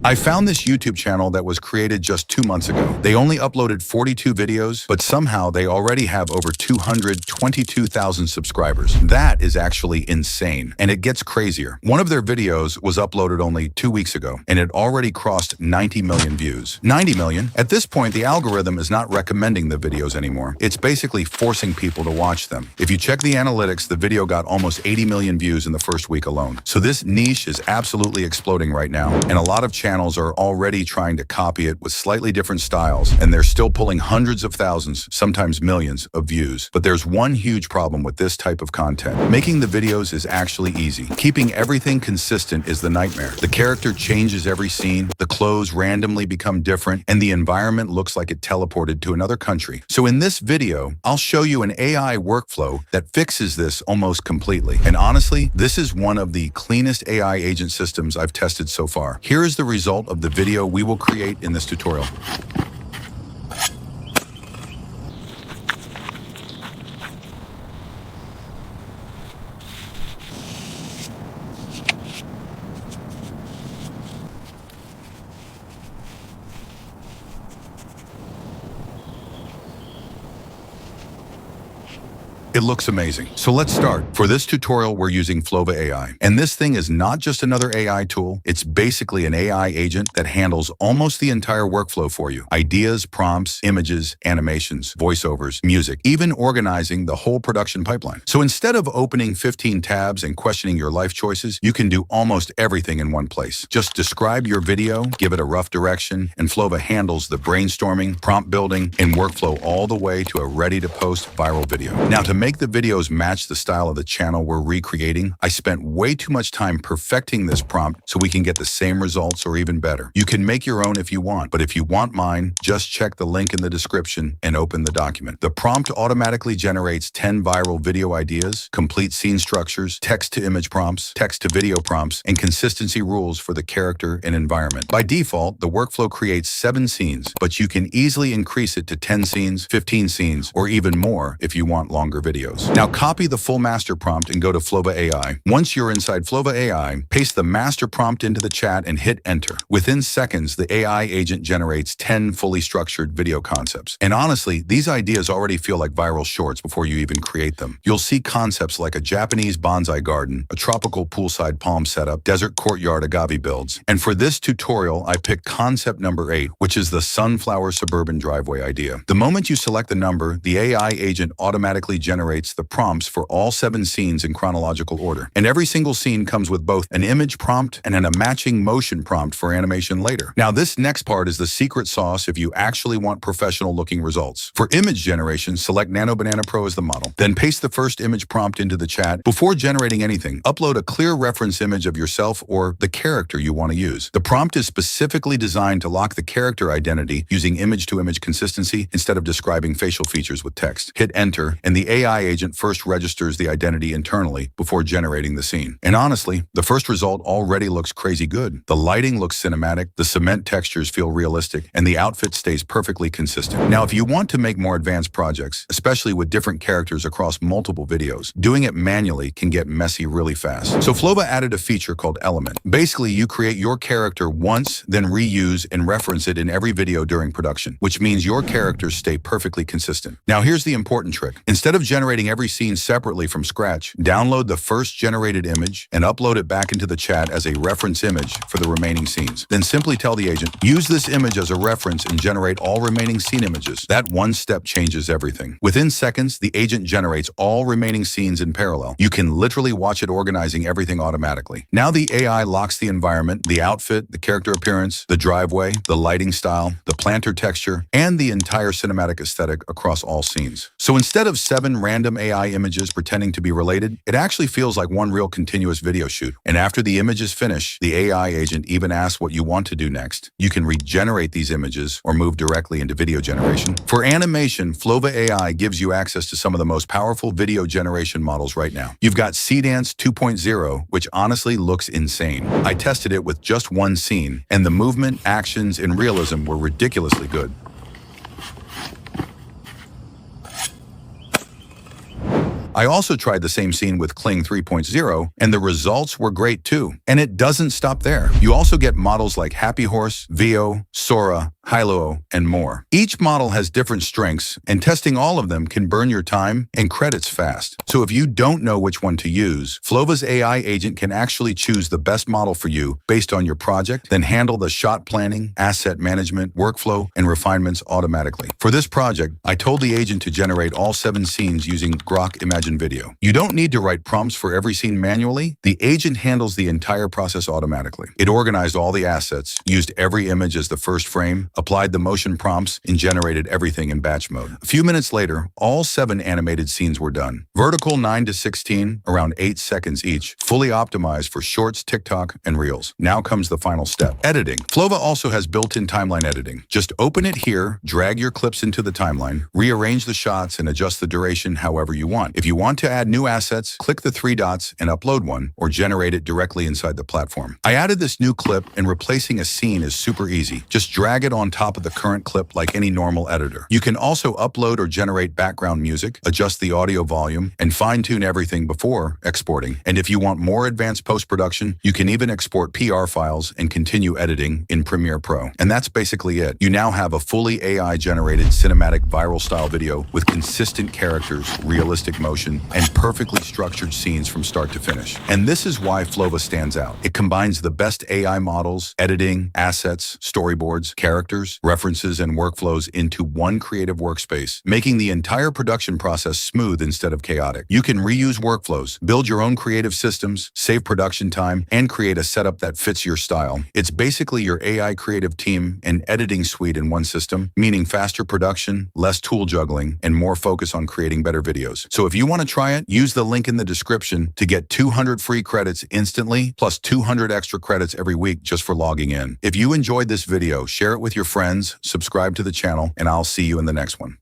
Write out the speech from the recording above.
I found this YouTube channel that was created just 2 months ago. They only uploaded 42 videos, but somehow they already have over 222,000 subscribers. That is actually insane, and it gets crazier. One of their videos was uploaded only 2 weeks ago, and it already crossed 90 million views. 90 million? At this point, the algorithm is not recommending the videos anymore. It's basically forcing people to watch them. If you check the analytics, the video got almost 80 million views in the first week alone. So this niche is absolutely exploding right now, and a lot of channels are already trying to copy it with slightly different styles, and they're still pulling hundreds of thousands, sometimes millions, of views. But there's one huge problem with this type of content. Making the videos is actually easy. Keeping everything consistent is the nightmare. The character changes every scene, the clothes randomly become different, and the environment looks like it teleported to another country. So in this video, I'll show you an AI workflow that fixes this almost completely. And honestly, this is one of the cleanest AI agent systems I've tested so far. Here is the result of the video we will create in this tutorial. It looks amazing. So let's start. For this tutorial, we're using Flova AI. And this thing is not just another AI tool. It's basically an AI agent that handles almost the entire workflow for you. Ideas, prompts, images, animations, voiceovers, music, even organizing the whole production pipeline. So instead of opening 15 tabs and questioning your life choices, you can do almost everything in one place. Just describe your video, give it a rough direction, and Flova handles the brainstorming, prompt building, and workflow all the way to a ready-to-post viral video. Now, to make the videos match the style of the channel we're recreating, I spent way too much time perfecting this prompt so we can get the same results or even better. You can make your own if you want, but if you want mine, just check the link in the description and open the document. The prompt automatically generates 10 viral video ideas, complete scene structures, text-to-image prompts, text-to-video prompts, and consistency rules for the character and environment. By default, the workflow creates 7 scenes, but you can easily increase it to 10 scenes, 15 scenes, or even more if you want longer videos. Now copy the full master prompt and go to Flova AI. Once you're inside Flova AI, paste the master prompt into the chat and hit enter. Within seconds, the AI agent generates 10 fully structured video concepts. And honestly, these ideas already feel like viral shorts before you even create them. You'll see concepts like a Japanese bonsai garden, a tropical poolside palm setup, desert courtyard agave builds. And for this tutorial, I picked concept number 8, which is the sunflower suburban driveway idea. The moment you select the number, the AI agent automatically generates the prompts for all 7 scenes in chronological order. And every single scene comes with both an image prompt and a matching motion prompt for animation later. Now, this next part is the secret sauce if you actually want professional-looking results. For image generation, select Nano Banana Pro as the model. Then paste the first image prompt into the chat. Before generating anything, upload a clear reference image of yourself or the character you want to use. The prompt is specifically designed to lock the character identity using image-to-image consistency instead of describing facial features with text. Hit enter, and the AI agent first registers the identity internally before generating the scene. And honestly, the first result already looks crazy good. The lighting looks cinematic, the cement textures feel realistic, and the outfit stays perfectly consistent. Now, if you want to make more advanced projects, especially with different characters across multiple videos, doing it manually can get messy really fast. So Flova added a feature called Element. Basically, you create your character once, then reuse and reference it in every video during production, which means your characters stay perfectly consistent. Now, here's the important trick. Instead of generating every scene separately from scratch, download the first generated image and upload it back into the chat as a reference image for the remaining scenes. Then simply tell the agent, use this image as a reference and generate all remaining scene images. That one step changes everything. Within seconds, the agent generates all remaining scenes in parallel. You can literally watch it organizing everything automatically. Now the AI locks the environment, the outfit, the character appearance, the driveway, the lighting style, the planter texture, and the entire cinematic aesthetic across all scenes. So instead of 7 random AI images pretending to be related, it actually feels like one real continuous video shoot. And after the image is finished, the AI agent even asks what you want to do next. You can regenerate these images or move directly into video generation. For animation, Flova AI gives you access to some of the most powerful video generation models right now. You've got Seedance 2.0, which honestly looks insane. I tested it with just one scene, and the movement, actions, and realism were ridiculously good. I also tried the same scene with Kling 3.0, and the results were great too. And it doesn't stop there. You also get models like Happy Horse, Vio, Sora, Hilo, and more. Each model has different strengths, and testing all of them can burn your time and credits fast. So if you don't know which one to use, Flova's AI agent can actually choose the best model for you based on your project, then handle the shot planning, asset management, workflow, and refinements automatically. For this project, I told the agent to generate all 7 scenes using Grok Imagine video. You don't need to write prompts for every scene manually. The agent handles the entire process automatically. It organized all the assets, used every image as the first frame, applied the motion prompts, and generated everything in batch mode. A few minutes later, all 7 animated scenes were done. Vertical 9 to 16, around 8 seconds each, fully optimized for shorts, TikTok, and Reels. Now comes the final step, editing. Flova also has built-in timeline editing. Just open it here, drag your clips into the timeline, rearrange the shots, and adjust the duration however you want. If you want to add new assets, click the 3 dots and upload one, or generate it directly inside the platform. I added this new clip, and replacing a scene is super easy. Just drag it on top of the current clip like any normal editor. You can also upload or generate background music, adjust the audio volume, and fine-tune everything before exporting. And if you want more advanced post-production, you can even export PR files and continue editing in Premiere Pro. And that's basically it. You now have a fully AI-generated cinematic viral style video with consistent characters, realistic motion, and perfectly structured scenes from start to finish. And this is why Flova stands out. It combines the best AI models, editing, assets, storyboards, characters, references, and workflows into one creative workspace, making the entire production process smooth instead of chaotic. You can reuse workflows, build your own creative systems, save production time, and create a setup that fits your style. It's basically your AI creative team and editing suite in one system, meaning faster production, less tool juggling, and more focus on creating better videos. So if you want to try it, use the link in the description to get 200 free credits instantly, plus 200 extra credits every week just for logging in. If you enjoyed this video, share it with your friends, subscribe to the channel, and I'll see you in the next one.